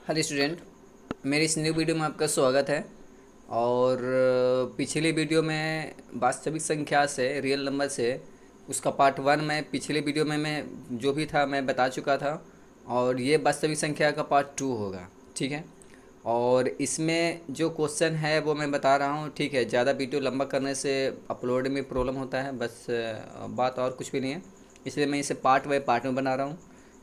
Hello student, मेरी इस new video में आपका स्वागत है। और पिछली वीडियो में वास्तविक संख्या से रियल नंबर से उसका पार्ट वन में पिछले वीडियो में मैं जो भी था मैं बता चुका था। और ये वास्तविक संख्या का पार्ट टू होगा, ठीक है। और इसमें जो क्वेश्चन है वो मैं बता रहा हूँ, ठीक है। ज़्यादा वीडियो लंबा करने से अपलोड में प्रॉब्लम होता है, बस बात और कुछ भी नहीं है। इसलिए मैं इसे पार्ट बाय पार्ट में बना रहा हूँ।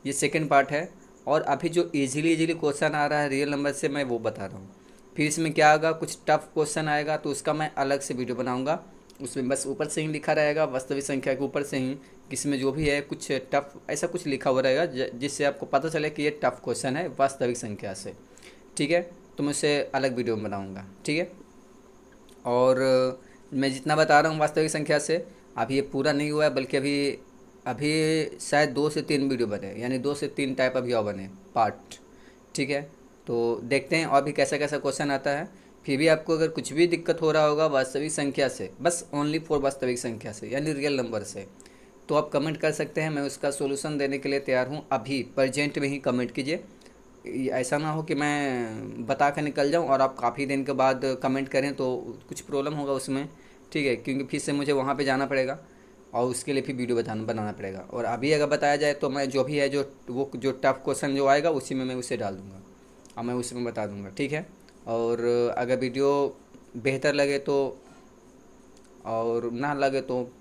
ये सेकंड पार्ट है। और अभी जो इजीली इजीली क्वेश्चन आ रहा है रियल नंबर से, मैं वो बता रहा हूँ। फिर इसमें क्या होगा, कुछ टफ क्वेश्चन आएगा तो उसका मैं अलग से वीडियो बनाऊँगा। उसमें बस ऊपर से ही लिखा रहेगा, वास्तविक संख्या के ऊपर से ही किसी में जो भी है कुछ टफ ऐसा कुछ लिखा हुआ रहेगा, जिससे आपको पता चले कि ये टफ क्वेश्चन है वास्तविक संख्या से, ठीक है। तो मैं उसे अलग वीडियो में बनाऊँगा, ठीक है। और मैं जितना बता रहा हूँ वास्तविक संख्या से, अभी ये पूरा नहीं हुआ है, बल्कि अभी अभी शायद 2 से 3 वीडियो बने, यानी 2 से 3 टाइप अभी और बने पार्ट, ठीक है। तो देखते हैं और भी कैसा कैसा क्वेश्चन आता है। फिर भी आपको अगर कुछ भी दिक्कत हो रहा होगा वास्तविक संख्या से, बस ओनली फॉर वास्तविक संख्या से यानी रियल नंबर से, तो आप कमेंट कर सकते हैं। मैं उसका सोल्यूशन देने के लिए तैयार हूँ। अभी प्रेजेंट में ही कमेंट कीजिए। ऐसा ना हो कि मैं बता कर निकल जाऊं और आप काफ़ी दिन के बाद कमेंट करें तो कुछ प्रॉब्लम होगा उसमें, ठीक है। क्योंकि फिर से मुझे वहाँ पे जाना पड़ेगा और उसके लिए फिर वीडियो बनाना पड़ेगा। और अभी अगर बताया जाए तो मैं जो भी है जो टफ क्वेश्चन जो आएगा उसी में मैं उसे डाल दूँगा और मैं उसी में बता दूँगा, ठीक है। और अगर वीडियो बेहतर लगे तो, और ना लगे तो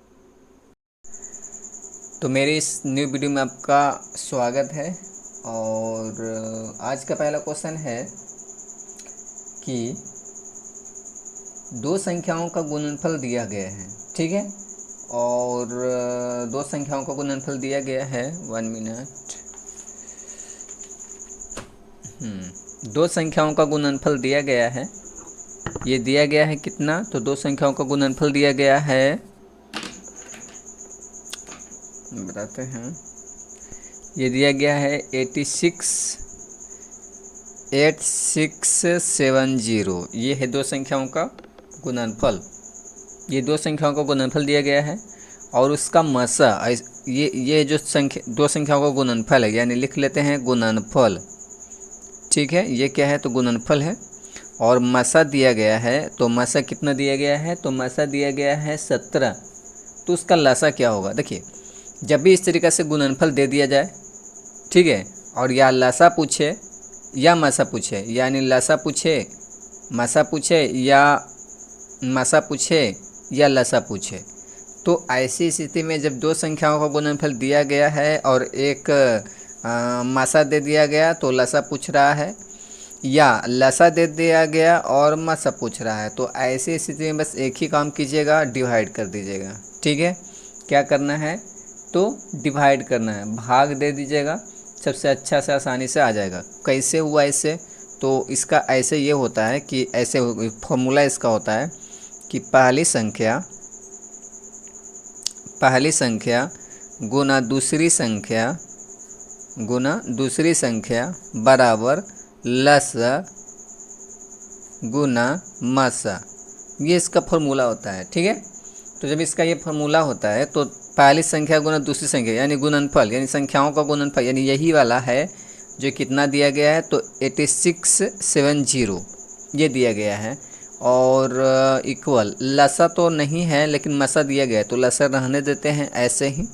मेरी इस न्यू वीडियो में आपका स्वागत है। और आज का पहला क्वेश्चन है कि दो संख्याओं का गुणनफल दिया गया है, ठीक है। और दो संख्याओं का गुणनफल दिया गया है, 1 मिनट। दो संख्याओं का गुणनफल दिया गया है। ये दिया गया है कितना, तो दो संख्याओं का गुणनफल दिया गया है, बताते हैं। ये दिया गया है 8670। ये है दो संख्याओं का गुणनफल। ये दो संख्याओं का गुणनफल दिया गया है और उसका मसा, ये जो दो संख्याओं का गुणनफल है, यानी लिख लेते हैं गुणनफल, ठीक है। ये क्या है, तो गुणनफल है। और मसा दिया गया है, तो मसा कितना दिया गया है, तो मसा दिया गया है 17। तो उसका लसा क्या होगा, देखिए। जब भी इस तरीक़े से गुणनफल दे दिया जाए, ठीक है, और या लसा पूछे या मसा पूछे, यानी लसा पूछे मसा पूछे या मसा पूछे या लसा पूछे, तो ऐसी स्थिति में जब दो संख्याओं का गुणनफल दिया गया है और एक मसा दे दिया गया तो लसा पूछ रहा है, या लसा दे दिया गया और मसा पूछ रहा है, तो ऐसी स्थिति में बस एक ही काम कीजिएगा, डिवाइड कर दीजिएगा, ठीक है। क्या करना है, तो डिवाइड करना है, भाग दे दीजिएगा, सबसे अच्छा से आसानी से आ जाएगा। कैसे हुआ ऐसे, तो इसका ऐसे ये होता है कि ऐसे फॉर्मूला इसका होता है कि पहली संख्या गुना दूसरी संख्या बराबर लसा गुना मसा, ये इसका फॉर्मूला होता है, ठीक है। तो जब इसका ये फॉर्मूला होता है तो पहली संख्या गुना दूसरी संख्या यानी गुणनफल, यानी संख्याओं का गुणनफल, यानी यही वाला है जो कितना दिया गया है, तो 8670 ये दिया गया है। और इक्वल लसा तो नहीं है लेकिन मसा दिया गया है, तो लसा रहने देते हैं ऐसे ही,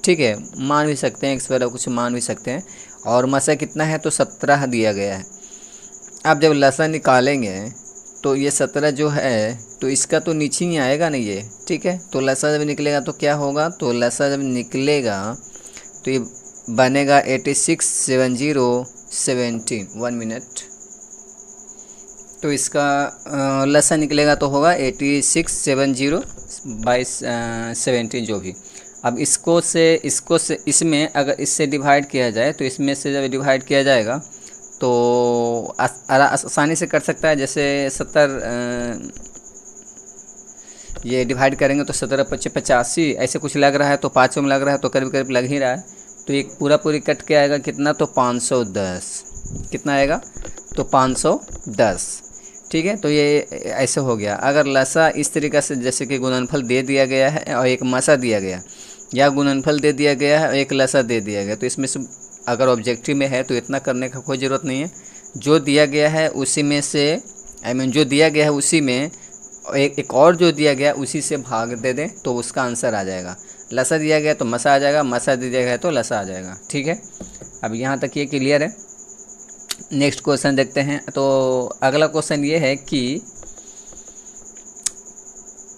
ठीक है। मान भी सकते हैं, x वगैरह कुछ मान भी सकते हैं। और मसा कितना है, तो 17 दिया गया है। अब जब लसा निकालेंगे तो ये 17 जो है, तो इसका तो नीचे नहीं आएगा ना ये, ठीक है। तो लसा जब निकलेगा तो क्या होगा, तो लसा जब निकलेगा तो ये बनेगा 867017। 1 मिनट। तो इसका लसा निकलेगा तो होगा 8670/17 जो भी। अब इसको से इसमें अगर इससे डिवाइड किया जाए, तो इसमें से जब डिवाइड किया जाएगा तो आसानी से कर सकता है। जैसे 70 ये डिवाइड करेंगे तो 17 × 5 = 85 ऐसे कुछ लग रहा है, तो 5 में लग रहा है, तो करीब करीब लग ही रहा है। तो एक पूरी कट के आएगा कितना, तो 510। कितना आएगा, तो 510, ठीक है। तो ये ऐसे हो गया। अगर लसा इस तरीक़े से, जैसे कि गुणनफल दे दिया गया है और एक मसा दिया गया, या गुणनफल दे दिया गया है और एक लसा दे दिया गया, तो इसमें से अगर ऑब्जेक्टिव में है तो इतना करने का कोई ज़रूरत नहीं है। जो दिया गया है उसी में से जो दिया गया है उसी में एक और जो दिया गया उसी से भाग दे दें तो उसका आंसर आ जाएगा। लसा दिया गया तो मसा आ जाएगा, मसा दिया गया तो लसा आ जाएगा। ठीक है, अब यहाँ तक ये क्लियर है। नेक्स्ट क्वेश्चन देखते हैं। तो अगला क्वेश्चन ये है कि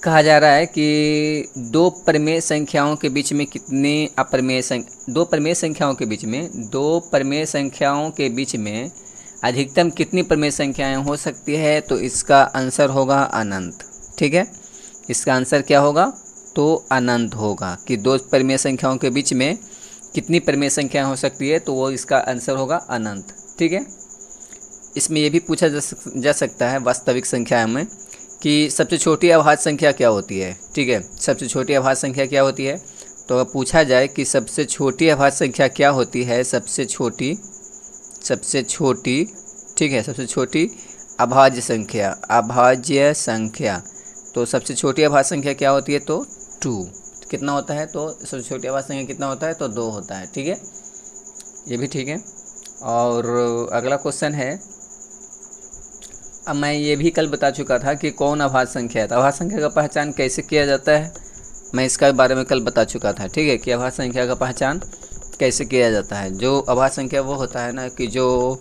कहा जा रहा है कि दो परिमेय संख्याओं के बीच में कितनी दो परिमेय संख्याओं के बीच में अधिकतम कितनी परिमेय संख्याएं हो सकती है? तो इसका आंसर होगा अनंत। ठीक है, इसका आंसर क्या होगा? तो अनंत होगा कि दो परिमेय संख्याओं के बीच में कितनी परिमेय संख्याएं हो सकती है, तो वो इसका आंसर होगा अनंत। ठीक है, इसमें ये भी पूछा जा सकता है वास्तविक संख्या में कि सबसे छोटी अभाज्य संख्या क्या होती है। ठीक है, सबसे छोटी अभाज्य संख्या क्या होती है? तो अगर पूछा जाए कि सबसे छोटी अभाज्य संख्या क्या होती है, सबसे छोटी ठीक है, सबसे छोटी अभाज्य संख्या, तो सबसे छोटी अभाज्य संख्या क्या होती है? तो 2। कितना होता है? तो सबसे छोटी अभाज्य संख्या कितना होता है? तो 2 होता है। ठीक है, ये भी ठीक है। और अगला क्वेश्चन है, अब मैं ये भी कल बता चुका था कि कौन अभाज्य संख्या है। तो अभाज्य संख्या का पहचान कैसे किया जाता है, मैं इसका बारे में कल बता चुका था। ठीक है, कि अभाज्य संख्या का पहचान कैसे किया जाता है। जो अभाज्य संख्या वो होता है ना कि जो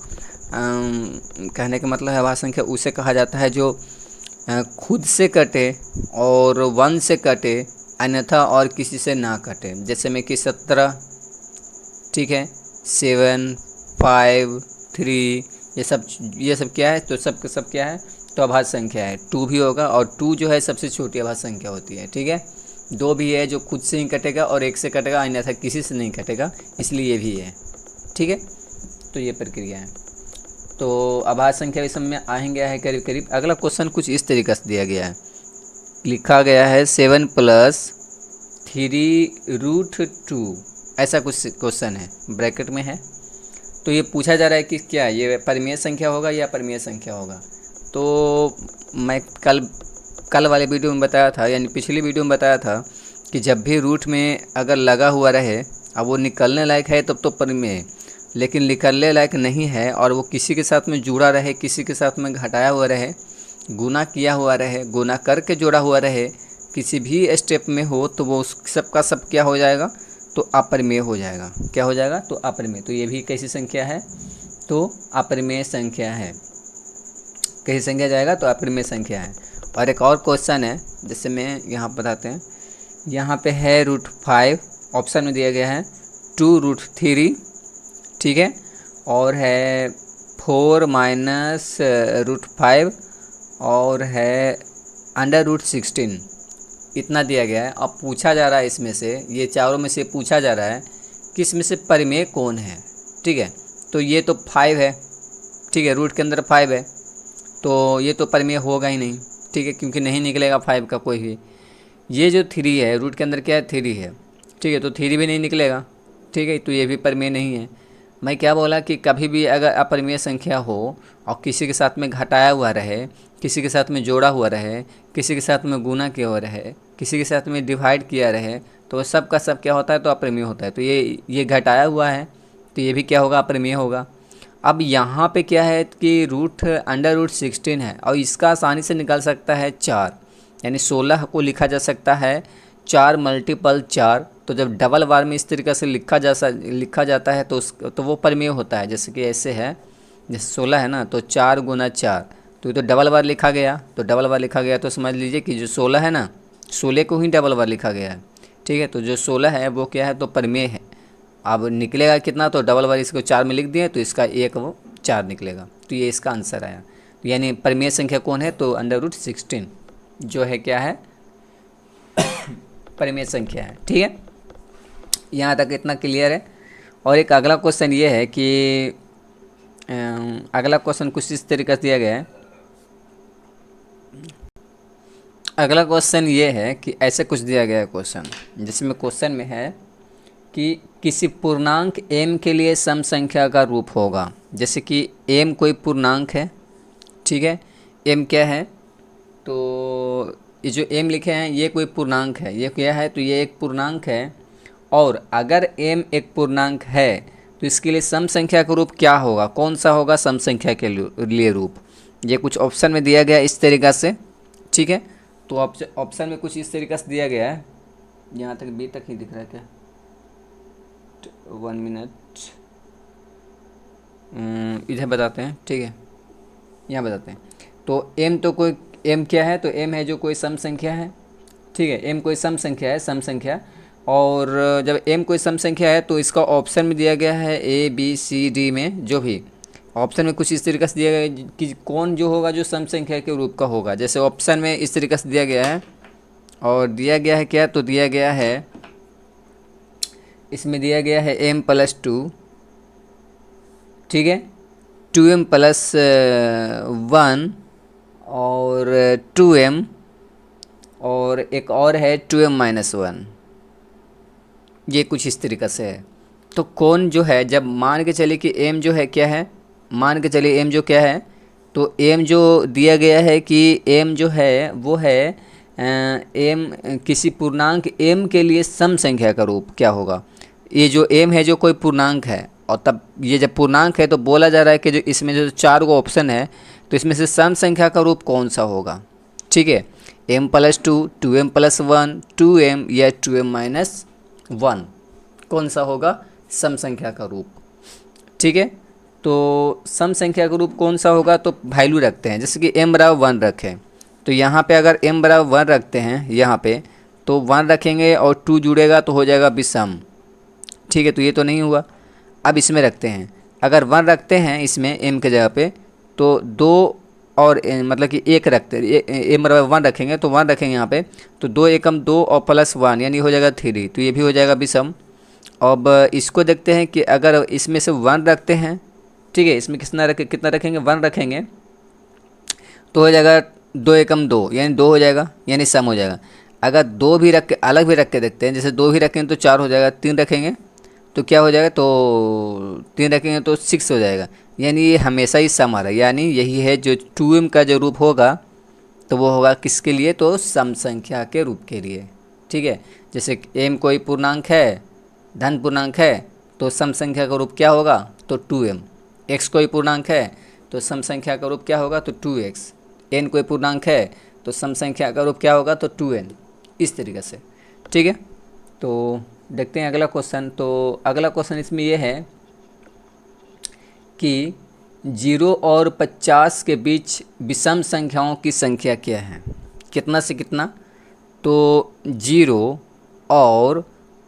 कहने का मतलब है अभाज्य संख्या उसे कहा जाता है जो खुद से कटे और 1 से कटे, अन्यथा और किसी से ना कटे। जैसे में कि 17, ठीक है, 7, 5, 3, ये सब क्या है? तो सब क्या है? तो अभाज्य संख्या है। 2 भी होगा, और 2 जो है सबसे छोटी अभाज्य संख्या होती है। ठीक है, 2 भी है जो खुद से ही कटेगा और 1 से कटेगा, अन्यथा किसी से नहीं कटेगा, इसलिए ये भी है। ठीक है, तो ये प्रक्रिया है। तो अभाज्य संख्या इस में आएंगे है करीब करीब। अगला क्वेश्चन कुछ इस तरीके से दिया गया है, लिखा गया है 7 + 3√2, ऐसा कुछ क्वेश्चन है, ब्रैकेट में है। तो ये पूछा जा रहा है कि क्या ये परिमेय संख्या होगा या अपरिमेय संख्या होगा। तो मैं कल वाले वीडियो में बताया था, यानी पिछली वीडियो में बताया था कि जब भी रूट में अगर लगा हुआ रहे, अब वो निकलने लायक है तब तो परिमेय, लेकिन निकलने लायक नहीं है और वो किसी के साथ में जुड़ा रहे, किसी के साथ में घटाया हुआ रहे, गुना किया हुआ रहे, गुना करके जोड़ा हुआ रहे, किसी भी स्टेप में हो, तो वो सब का सब क्या हो जाएगा? तो अपरिमेय हो जाएगा। क्या हो जाएगा? तो अपरिमेय। तो ये भी कैसी संख्या है? तो अपरिमेय संख्या है। कैसी संख्या जाएगा? तो अपरिमेय संख्या है। और एक और क्वेश्चन है, जैसे मैं यहाँ बताते हैं, यहाँ पे है √5, ऑप्शन में दिया गया है 2√3, ठीक है, और है 4 - √5 और है √16, इतना दिया गया है। अब पूछा जा रहा है इसमें से, ये चारों में से पूछा जा रहा है कि इसमें से परिमेय कौन है। ठीक है, तो ये तो 5 है, ठीक है, रूट के अंदर 5 है, तो ये तो परिमेय होगा ही नहीं। ठीक है, क्योंकि नहीं निकलेगा 5 का कोई भी। ये जो 3 है, रूट के अंदर क्या है? 3 है, ठीक है, तो 3 भी नहीं निकलेगा। ठीक है, तो ये भी परिमेय नहीं है। मैं क्या बोला कि कभी भी अगर अपरिमेय संख्या हो और किसी के साथ में घटाया हुआ रहे, किसी के साथ में जोड़ा हुआ रहे, किसी के साथ में गुना किया हुआ रहे, किसी के साथ में डिवाइड किया रहे, तो सब का सब क्या होता है? तो अपरिमेय होता है। तो ये घटाया हुआ है, तो ये भी क्या होगा? अपरिमेय होगा। अब यहाँ पे क्या है कि √16 है और इसका आसानी से निकल सकता है 4, यानी 16 को लिखा जा सकता है 4 × 4। तो जब डबल बार में इस तरीके से लिखा जाता है तो वो परिमेय होता है। जैसे कि ऐसे है, जैसे 16 है ना, तो 4 × 4, तो ये तो डबल बार लिखा गया। तो डबल बार लिखा गया तो समझ लीजिए कि जो 16 है ना, 16 को ही डबल बार लिखा गया है। ठीक है, तो जो 16 है वो क्या है? तो परिमेय है। अब निकलेगा कितना? तो डबल बार इसको 4 में लिख दिए, तो इसका एक वो 4 निकलेगा। तो ये इसका आंसर आया। तो यानी परिमेय संख्या कौन है? तो √16 जो है क्या है? परिमेय संख्या है। ठीक है, यहाँ तक इतना क्लियर है। और एक अगला क्वेश्चन ये है कि अगला क्वेश्चन कुछ इस तरीके से दिया गया है। अगला क्वेश्चन ये है कि ऐसे कुछ दिया गया है क्वेश्चन, जिसमें क्वेश्चन में है कि किसी पूर्णांक m के लिए सम संख्या का रूप होगा। जैसे कि m कोई पूर्णांक है, ठीक है, m क्या है? तो ये जो m लिखे हैं ये कोई पूर्णांक है। ये क्या है? तो ये एक पूर्णांक है। और अगर m एक पूर्णांक है तो इसके लिए सम संख्या का रूप क्या होगा, कौन सा होगा सम संख्या के लिए रूप। ये कुछ ऑप्शन में दिया गया इस तरीक़ा से, ठीक है। तो ऑप्शन में कुछ इस तरीक़ा से दिया गया है, यहाँ तक बी तक ही दिख रहा है क्या, 1 मिनट, इधर बताते हैं, ठीक है, यहाँ बताते हैं। तो m तो कोई m क्या है, तो m है जो कोई सम संख्या है, ठीक है, m कोई सम संख्या है, सम संख्या। और जब m कोई सम संख्या है तो इसका ऑप्शन में दिया गया है a b c d में, जो भी ऑप्शन में कुछ इस तरीके से दिया गया है कि कौन जो होगा जो सम संख्या के रूप का होगा। जैसे ऑप्शन में इस तरीके से दिया गया है, और दिया गया है क्या, तो दिया गया है, इसमें दिया गया है m + 2, ठीक है, 2m + 1 और 2m, और एक और है 2m - 1, ये कुछ इस तरीक़े से है। तो कौन जो है, जब मान के चलिए कि m जो है क्या है, मान के चलिए m जो क्या है, तो m जो दिया गया है कि m जो है वो है m किसी पूर्णांक m के लिए सम संख्या का रूप क्या होगा। ये जो m है जो कोई पूर्णांक है, और तब ये जब पूर्णांक है तो बोला जा रहा है कि जो इसमें जो 4 गो ऑप्शन है तो इसमें से सम संख्या का रूप कौन सा होगा, ठीक है, m + 2, 2m + 1, 2m या 2m - 1, कौन सा होगा सम संख्या का रूप, ठीक है। तो सम संख्या का रूप कौन सा होगा, तो वैल्यू रखते हैं, जैसे कि m = 1 रखें, तो यहाँ पे अगर m = 1 रखते हैं यहाँ पे, तो 1 रखेंगे और 2 जुड़ेगा तो हो जाएगा विषम, ठीक है, तो ये तो नहीं हुआ। अब इसमें रखते हैं, अगर 1 रखते हैं इसमें m के जगह पे, तो 2 और मतलब कि 1 रखते m = 1 रखेंगे, तो 1 रखेंगे यहाँ पे, तो 2 एकम 2 और +1 यानी हो जाएगा 3, तो ये भी हो जाएगा विषम। अब इसको देखते हैं कि अगर इसमें से 1 रखते हैं, ठीक है, इसमें कितना रखेंगे, 1 रखेंगे, तो हो जाएगा 2 एकम 2 यानी 2 हो जाएगा, यानी सम हो जाएगा। अगर 2 भी रख के अलग भी रख के देखते हैं, जैसे 2 भी रखेंगे तो 4 हो जाएगा, 3 रखेंगे तो क्या हो जाएगा, तो 3 रखेंगे तो 6 हो जाएगा, यानी ये हमेशा ही सम आ रहा है। यानी यही है जो 2m का जो रूप होगा तो वो होगा किसके लिए, तो सम संख्या के रूप के लिए, ठीक है। जैसे m कोई पूर्णांक है, धन पूर्णांक है, तो सम संख्या का रूप क्या होगा, तो 2m। x कोई पूर्णांक है तो सम संख्या का रूप क्या होगा, तो 2x। n कोई पूर्णांक है तो सम संख्या का रूप क्या होगा, तो 2n, इस तरीके से, ठीक है। तो देखते हैं अगला क्वेश्चन। तो अगला क्वेश्चन इसमें यह है कि 0 और 50 के बीच विषम संख्याओं की संख्या क्या है, कितना से कितना, तो 0 और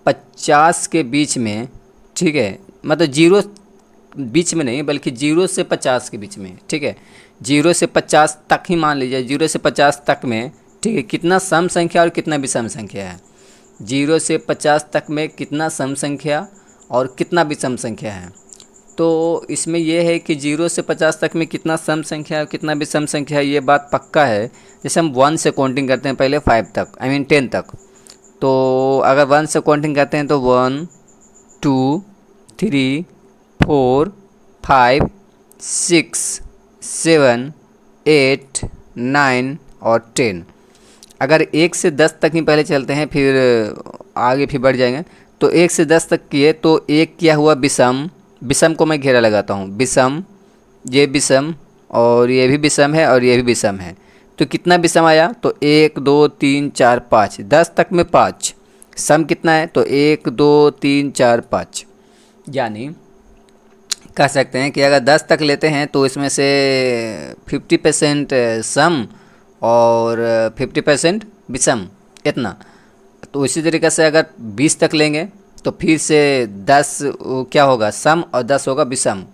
50 के बीच में, ठीक है, मतलब 0 बीच में नहीं बल्कि 0 से 50 के बीच में, ठीक है, 0 से 50 तक ही मान लीजिए, 0 से 50 तक में, ठीक है, कितना सम संख्या और कितना विषम संख्या है। 0 से 50 तक में कितना सम संख्या और कितना विषम संख्या है। तो इसमें यह है कि 0 से 50 तक में कितना सम संख्या और कितना विषम संख्या है, ये बात पक्का है। जैसे हम 1 से काउंटिंग करते हैं पहले 5 तक, 10 तक, तो अगर 1 से काउंटिंग करते हैं तो 1 2 3 4 5 6 7 8 9 और 10। अगर 1 से 10 तक ही पहले चलते हैं, फिर आगे फिर बढ़ जाएंगे, तो 1 से 10 तक किए तो 1 क्या हुआ, विषम, विषम को मैं घेरा लगाता हूँ, विषम, ये विषम और ये भी विषम है और ये भी विषम है, तो कितना विषम आया, तो 1 2 3 4 5, 10 तक में 5, सम कितना है, तो 1 2 3 4 5। यानी कह सकते हैं कि अगर 10 तक लेते हैं तो इसमें से 50% सम और 50% विषम, इतना। तो इसी तरीके से अगर 20 तक लेंगे तो फिर से 10 क्या होगा, सम और 10 होगा विषम।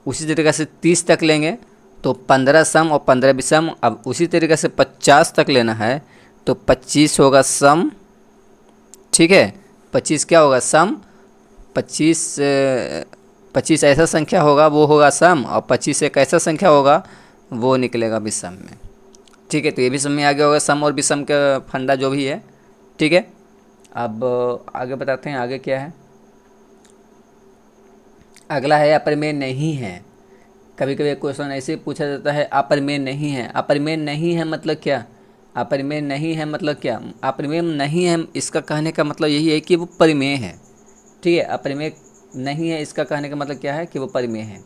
उसी तरीके से 30 तक लेंगे तो 15 सम और 15 विषम। अब उसी तरीके से 50 तक लेना है तो 25 होगा सम, ठीक है, 25 क्या होगा, सम, 25 ऐसा संख्या होगा वो होगा सम, और 25 एक ऐसा संख्या होगा वो निकलेगा विषम में, ठीक है। तो ये भी समझ में आ गया होगा सम और विषम का फंडा जो भी है, ठीक है। अब आगे बताते हैं आगे क्या है। अगला है अपरिमेय नहीं है। कभी कभी क्वेश्चन ऐसे पूछा जाता है, अपरिमेय नहीं है। अपरिमेय नहीं है मतलब क्या, अपरिमेय नहीं है मतलब क्या, अपरिमेय नहीं है, इसका कहने का मतलब यही है कि वो परिमेय है, ठीक है। अपरिमेय नहीं है, इसका कहने का मतलब क्या है कि वो परिमेय है।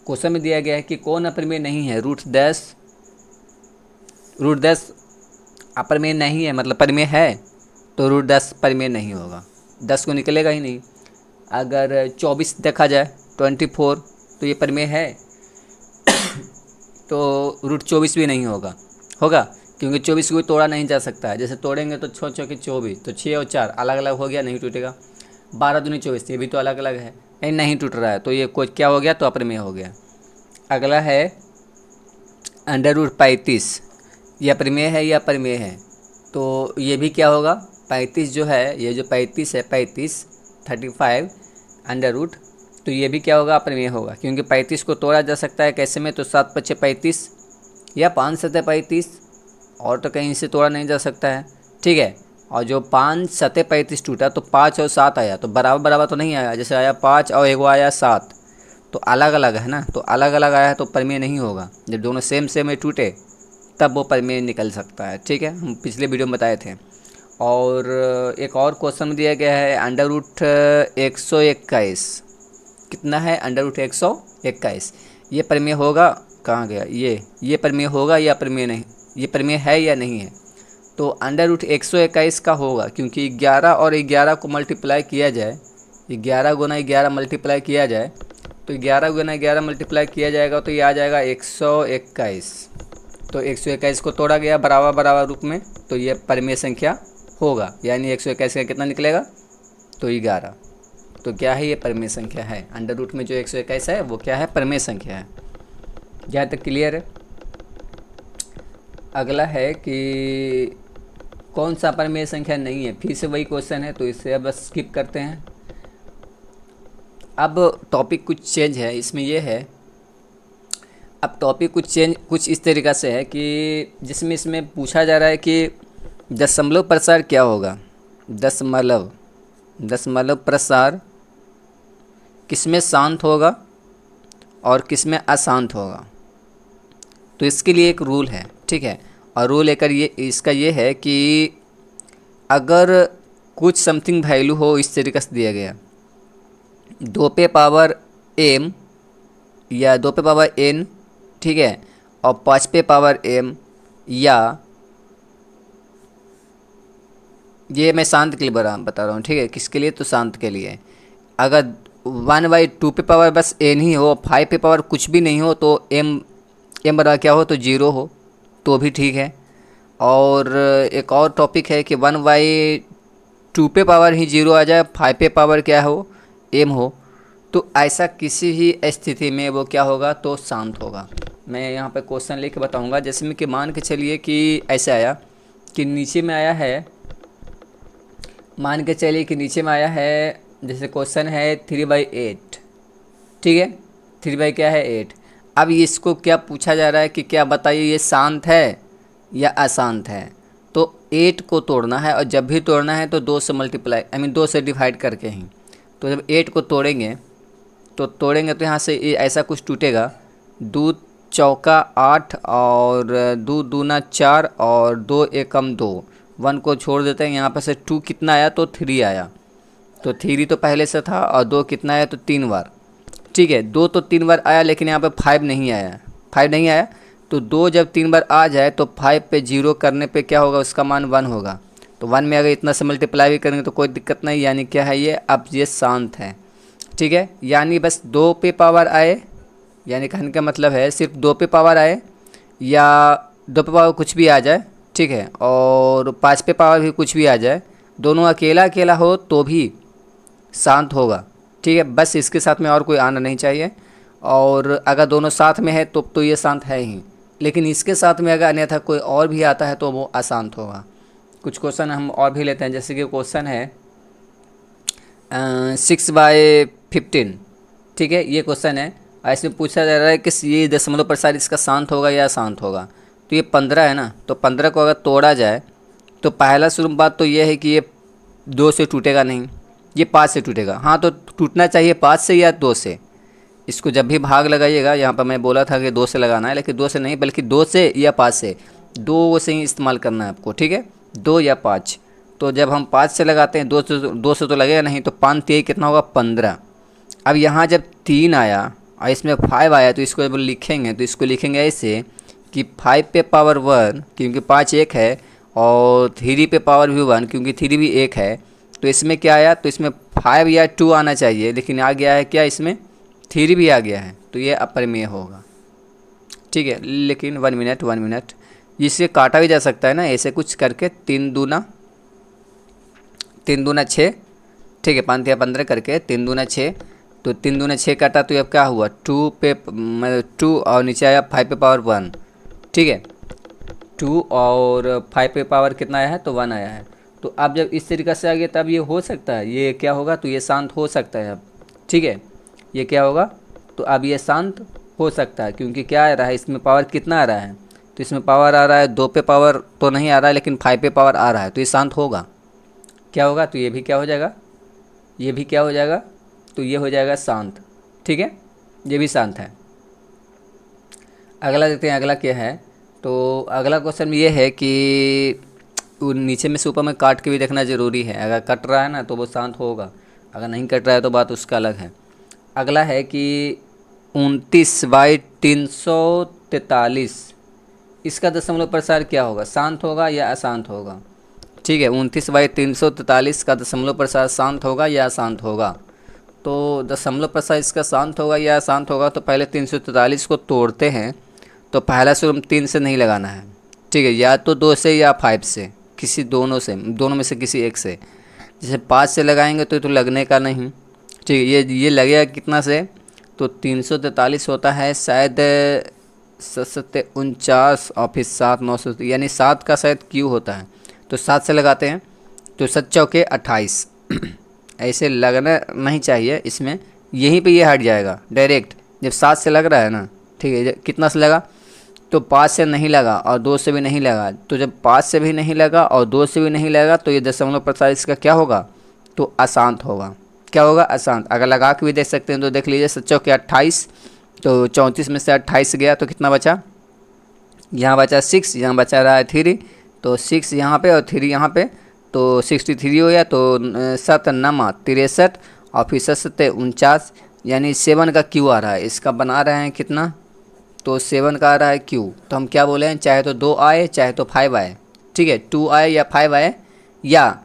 क्वेश्चन में दिया गया है कि कौन अपरिमेय नहीं है, रूट 10 अपरिमेय नहीं है, मतलब परिमेय है, तो रूट 10 परिमेय नहीं होगा, 10 को निकलेगा ही नहीं। अगर 24 देखा जाए 24, तो ये परिमेय है, तो रूट 24 भी नहीं होगा क्योंकि 24 को भी तोड़ा नहीं जा सकता है। जैसे तोड़ेंगे तो 6 चौके 24, तो 6 और 4 अलग अलग हो गया, नहीं टूटेगा। 12 दूनी 24, ये भी तो अलग अलग है, नहीं टूट रहा है, तो ये कोई क्या हो गया, तो अपरिमेय हो गया। अगला है √35, यह परिमेय है या परिमेय है, तो ये भी क्या होगा, 35 जो है, ये जो 35 है, 35 अंडर रूट, तो ये भी क्या होगा, अपरिमेय होगा, क्योंकि 35 को तोड़ा जा सकता है कैसे में, तो 7 पच्चे 35 या 5 सतह 35, और तो कहीं से तोड़ा नहीं जा सकता है, ठीक है। और जो 5 सतह 35 टूटा, तो 5 और 7 आया, तो बराबर बराबर तो नहीं आया, जैसे आया 5 और एक आया 7, तो अलग अलग है ना, तो अलग अलग आया है तो परिमेय नहीं होगा। जब दोनों सेम सेम में टूटे तब वो परिमेय निकल सकता है, ठीक है, हम पिछले वीडियो में बताए थे। और एक और क्वेश्चन दिया गया है √121, कितना है, √121, ये परिमेय होगा, कहाँ गया ये परिमेय होगा या परिमेय नहीं, ये परिमेय है या नहीं है, तो √121 का होगा, क्योंकि 11 और 11 को मल्टीप्लाई किया जाए, 11 गुना 11 मल्टीप्लाई किया जाए, तो 11 गुना 11 मल्टीप्लाई किया जाएगा, तो ये आ जाएगा 121, तो 121 को तोड़ा गया बराबर बराबर रूप में, तो ये परिमेय संख्या होगा, यानी 121 का कितना निकलेगा, तो 11, तो क्या है, ये परिमेय संख्या है। अंडर रूट में जो 121 है वो क्या है, परिमेय संख्या है। जहाँ तक क्लियर है। अगला है कि कौन सा परिमेय संख्या नहीं है, फिर से वही क्वेश्चन है, तो इसे अब स्किप करते हैं। अब टॉपिक कुछ चेंज है, इसमें ये है, अब टॉपिक कुछ इस तरीक़ा से है कि जिसमें इसमें पूछा जा रहा है कि दशमलव प्रसार क्या होगा, दशमलव प्रसार किसमें शांत होगा और किसमें अशांत होगा, तो इसके लिए एक रूल है, ठीक है। और रूल लेकर इसका ये है कि अगर कुछ समथिंग वैल्यू हो, इस तरीक़े से दिया गया 2 पे पावर m या 2 पे पावर n, ठीक है, और 5 पे पावर m, या ये मैं शांत के लिए बता रहा हूँ, ठीक है, किसके लिए, तो शांत के लिए। अगर 1/2 पे पावर बस n ही हो, 5 पे पावर कुछ भी नहीं हो, तो m बराबर क्या हो, तो 0 हो, तो भी ठीक है। और एक और टॉपिक है कि 1/2 पे पावर ही 0 आ जाए, 5 पे पावर क्या हो, m हो, तो ऐसा किसी ही स्थिति में वो क्या होगा, तो शांत होगा। मैं यहाँ पे क्वेश्चन लेके बताऊँगा, जैसे में कि मान के चलिए कि ऐसे आया कि नीचे में आया है, मान के चलिए कि नीचे में आया है, जैसे क्वेश्चन है 3/8, ठीक है, 3 क्या है 8। अब इसको क्या पूछा जा रहा है कि क्या बताइए ये शांत है या अशांत है, तो 8 को तोड़ना है, और जब भी तोड़ना है तो 2 से मल्टीप्लाई 2 से डिवाइड करके ही। तो जब 8 को तोड़ेंगे तो यहाँ से ये ऐसा कुछ टूटेगा, 2 चौका 8 और 2 दूना 4 और 2 एकम 2, 1 को छोड़ देते हैं, यहाँ पर से 2 कितना आया, तो 3 आया, तो 3 तो पहले से था, और 2 कितना आया, तो 3 बार, ठीक है, 2 तो 3 बार आया, लेकिन यहाँ पे 5 नहीं आया, तो 2 जब 3 बार आ जाए तो 5 पे 0 करने पे क्या होगा, उसका मान 1 होगा, तो 1 में अगर इतना से मल्टीप्लाई भी करेंगे तो कोई दिक्कत नहीं, यानी क्या है ये, अब ये शांत है, ठीक है। यानी बस 2 पे पावर आए, यानी कहने का मतलब है सिर्फ 2 पे पावर आए या 2 पे पावर कुछ भी आ जाए, ठीक है, और 5 पे पावर भी कुछ भी आ जाए, दोनों अकेला अकेला हो तो भी शांत होगा, ठीक है, बस इसके साथ में और कोई आना नहीं चाहिए। और अगर दोनों साथ में है तो ये शांत है ही, लेकिन इसके साथ में अगर अन्यथा कोई और भी आता है तो वो अशांत होगा। कुछ क्वेश्चन हम और भी लेते हैं, जैसे कि क्वेश्चन है 6/15, ठीक है, ये क्वेश्चन है, इसमें पूछा जा रहा है कि ये दशमलव प्रसार इसका शांत होगा या अशांत होगा, तो ये 15 है ना, तो 15 को अगर तोड़ा जाए तो पहला शुरू बात तो ये है कि ये 2 से टूटेगा नहीं, ये 5 से टूटेगा, हाँ, तो टूटना चाहिए 5 से या 2 से। इसको जब भी भाग लगाइएगा, यहाँ पर मैं बोला था कि 2 से लगाना है, लेकिन 2 से नहीं, बल्कि 2 से या 5 से, 2 से ही इस्तेमाल करना है आपको, ठीक है, 2 या 5। तो जब हम 5 से लगाते हैं, 2 से तो लगेगा नहीं, तो 5 3 कितना होगा, 15, अब यहाँ जब 3 आया और इसमें 5 आया तो इसको जब लिखेंगे तो इसको लिखेंगे ऐसे कि 5 पे पावर 1 क्योंकि 5 एक है, और 3 पे पावर भी 1 क्योंकि 3 भी एक है। तो इसमें क्या आया, तो इसमें 5 या 2 आना चाहिए, लेकिन आ गया है क्या, इसमें 3 भी आ गया है, तो ये अपरिमेय होगा। ठीक है, लेकिन 1 मिनट इसे काटा भी जा सकता है ना, ऐसे कुछ करके 3 दूना 6। ठीक है, 5 या 15 करके 3 दूना 6, तो 3 दूना 6 काटा तो अब क्या हुआ 2 पे 2 और नीचे आया 5 पे पावर 1। ठीक है, 2 और 5 पे पावर कितना आया है, तो 1 आया है। तो अब जब इस तरीक़े से आ गया तब ये हो सकता है, ये क्या होगा, तो ये शांत हो सकता है अब। ठीक है, ये क्या होगा, तो अब ये शांत हो सकता है, क्योंकि क्या आ रहा है इसमें पावर कितना आ रहा है, तो इसमें पावर आ रहा है 2 पे पावर तो नहीं आ रहा है, लेकिन 5 पे पावर आ रहा है, तो ये शांत होगा। क्या होगा, तो ये भी क्या हो जाएगा, ये भी क्या हो जाएगा, तो ये हो जाएगा शांत। ठीक है, ये भी शांत है। अगला देखते हैं, अगला क्या है। तो अगला क्वेश्चन ये है कि नीचे में से ऊपर में काट के भी देखना ज़रूरी है। अगर कट रहा है ना तो वो शांत होगा, अगर नहीं कट रहा है तो बात उसका अलग है। अगला है कि 29/343 इसका दशमलव प्रसार क्या होगा, शांत होगा या अशांत होगा। ठीक है, 29/343 का दशमलव प्रसार शांत होगा या अशांत होगा। तो दशमलव प्रसार इसका शांत होगा या अशांत होगा, तो पहले 343 को तोड़ते हैं, तो पहला सूत्र 3 से नहीं लगाना है। ठीक है, या तो 2 से या 5 से, किसी दोनों में से किसी एक से। जैसे 5 से लगाएंगे तो लगने का नहीं। ठीक है, ये लगेगा कितना से, तो 343 होता है शायद 749 और फिर 7 900, यानी 7 का शायद क्यू होता है, तो 7 से लगाते हैं, तो 7 चौके 28 ऐसे लगना नहीं चाहिए इसमें, यहीं पे ये हट जाएगा डायरेक्ट जब 7 से लग रहा है ना। ठीक है, कितना से लगा, तो 5 से नहीं लगा और 2 से भी नहीं लगा, तो जब 5 से भी नहीं लगा और 2 से भी नहीं लगा तो ये दशमलव प्रसार इसका क्या होगा, तो अशांत होगा। क्या होगा, अशांत। अगर लगा के भी देख सकते हैं तो देख लीजिए, 7 चौके 28, तो 34 में से 28 गया तो कितना बचा, यहाँ बचा 6, यहाँ बचा रहा है 3, तो 6 यहाँ पे और 3 यहाँ पे, तो 63 हो गया। तो 7 9 63 और फिर 7 49, यानी 7 का क्यू आ रहा है, इसका बना रहे हैं कितना, तो 7 का आ रहा है क्यू। तो हम क्या बोले हैं, चाहे तो 2 आए चाहे तो 5 आए। ठीक है, 2 आए या 5 आए, या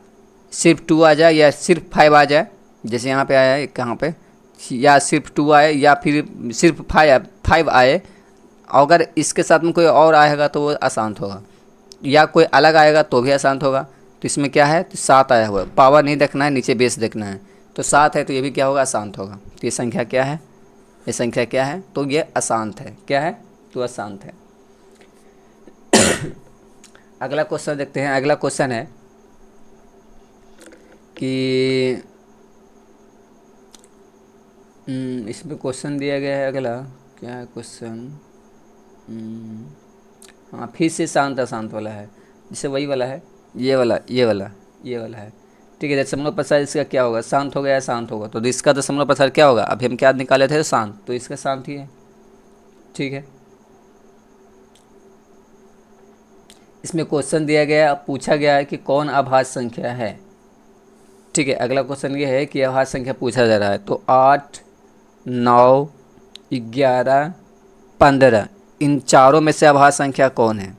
सिर्फ 2 आ जाए या सिर्फ 5 आ जाए, जैसे यहाँ पे आया है कहाँ पे, या सिर्फ 2 आए या फिर सिर्फ 5 आए। अगर इसके साथ में कोई और आएगा तो वो अशांत होगा, या कोई अलग आएगा तो भी अशांत होगा। तो इसमें क्या है, तो 7 आया हुआ है, पावर नहीं देखना है, नीचे बेस देखना है, तो 7 है तो ये भी क्या होगा, अशांत होगा। तो ये संख्या क्या है, ये संख्या क्या है, तो ये अशांत है। क्या है, तो अशांत है। अगला क्वेश्चन देखते हैं। अगला क्वेश्चन है कि इसमें क्वेश्चन दिया गया है, अगला क्या है क्वेश्चन, हाँ फिर से शांत अशांत वाला है, जैसे वही वाला है, ये वाला है। ठीक है, दशमलव प्रसार इसका क्या होगा, शांत होगा या शांत होगा। तो इसका दशमलव प्रसार क्या होगा, अभी हम क्या निकाले थे, शांत, तो इसका शांत ही है। ठीक है, इसमें क्वेश्चन दिया गया, पूछा गया है कि कौन अभाज्य संख्या है। ठीक है, अगला क्वेश्चन ये है कि अभाज्य संख्या पूछा जा रहा है, तो 8 9 11 15 इन चारों में से अभाज्य संख्या कौन है।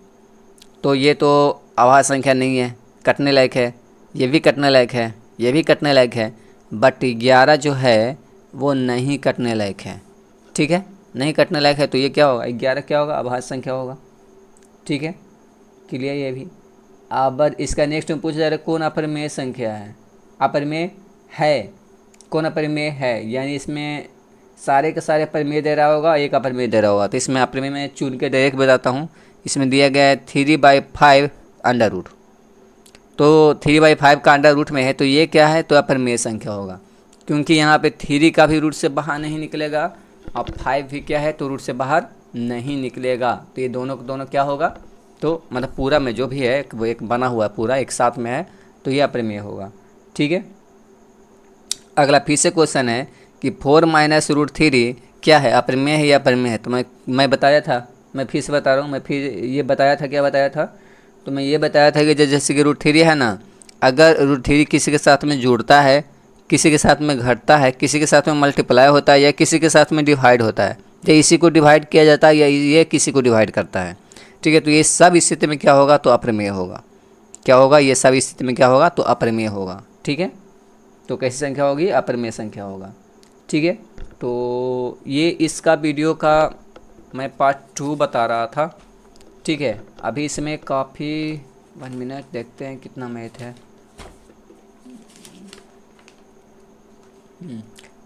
तो ये तो अभाज्य संख्या नहीं है, कटने लायक है, ये भी कटने लायक है, ये भी कटने लायक है, बट 11 जो है वो नहीं कटने लायक है। ठीक है, नहीं कटने लायक है, तो ये क्या होगा, 11 क्या होगा, अभाज्य संख्या होगा। ठीक है, क्लियर ये भी। अब इसका नेक्स्ट में पूछा जा रहा है कौन अपरिमेय संख्या है, अपरिमेय है, कौन अपरिमेय है, यानी इसमें सारे के सारे अपरिमेय दे रहा होगा, एक अपरिमेय दे रहा होगा। तो इसमें अपरिमेय में चुन के डायरेक्ट बताता हूँ। इसमें दिया गया है 3/5 अंडर रूट, तो 3/5 का अंडर रूट में है, तो ये क्या है, तो अपरिमेय संख्या होगा, क्योंकि यहाँ पे 3 का भी रूट से बाहर नहीं निकलेगा और 5 भी क्या है, तो रूट से बाहर नहीं निकलेगा। तो ये दोनों क्या होगा, तो मतलब पूरा में जो भी है वो एक बना हुआ है, पूरा एक साथ में है, तो ये अपरिमेय होगा। ठीक है, अगला फिर से क्वेश्चन है कि 4 - √3 क्या है, अपरिमेय है या परिमेय है। तो मैं बताया था, मैं फिर से बता रहा हूँ, मैं फिर ये बताया था, क्या बताया था, तो मैं ये बताया था कि जैसे कि √3 है ना, अगर √3 किसी के साथ में जुड़ता है किसी के साथ में घटता है, किसी के साथ में मल्टीप्लाई होता है, या किसी के साथ में डिवाइड होता है, या इसी को डिवाइड किया जाता है, या ये किसी को डिवाइड करता है। ठीक है, तो ये सब स्थिति में क्या होगा, तो अप्रमेय होगा। क्या होगा, ये सब स्थिति में क्या होगा, तो अप्रमेय होगा। ठीक है, तो कैसी संख्या होगी, अप्रमेय संख्या होगा। ठीक है, तो ये इसका वीडियो का मैं पार्ट 2 बता रहा था। ठीक है, अभी इसमें काफ़ी 1 मिनट देखते हैं कितना मैथ है।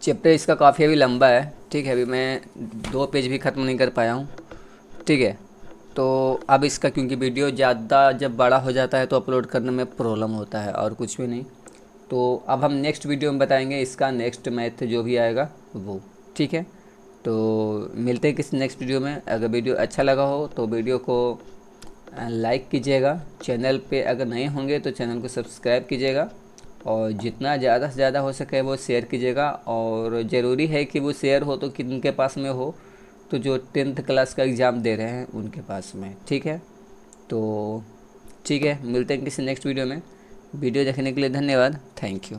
चैप्टर इसका काफ़ी अभी लंबा है। ठीक है, अभी मैं 2 पेज भी ख़त्म नहीं कर पाया हूँ। ठीक है, तो अब इसका क्योंकि वीडियो ज़्यादा जब बड़ा हो जाता है तो अपलोड करने में प्रॉब्लम होता है, और कुछ भी नहीं। तो अब हम नेक्स्ट वीडियो में बताएंगे इसका नेक्स्ट मैथ जो भी आएगा वो। ठीक है, तो मिलते हैं किसी नेक्स्ट वीडियो में। अगर वीडियो अच्छा लगा हो तो वीडियो को लाइक कीजिएगा। चैनल पे अगर नए होंगे तो चैनल को सब्सक्राइब कीजिएगा, और जितना ज़्यादा से ज़्यादा हो सके वो शेयर कीजिएगा। और ज़रूरी है कि वो शेयर हो तो किनके पास में हो, तो जो 10th क्लास का एग्ज़ाम दे रहे हैं उनके पास में। ठीक है, तो ठीक है, मिलते हैं किसी नेक्स्ट वीडियो में। वीडियो देखने के लिए धन्यवाद। Thank you.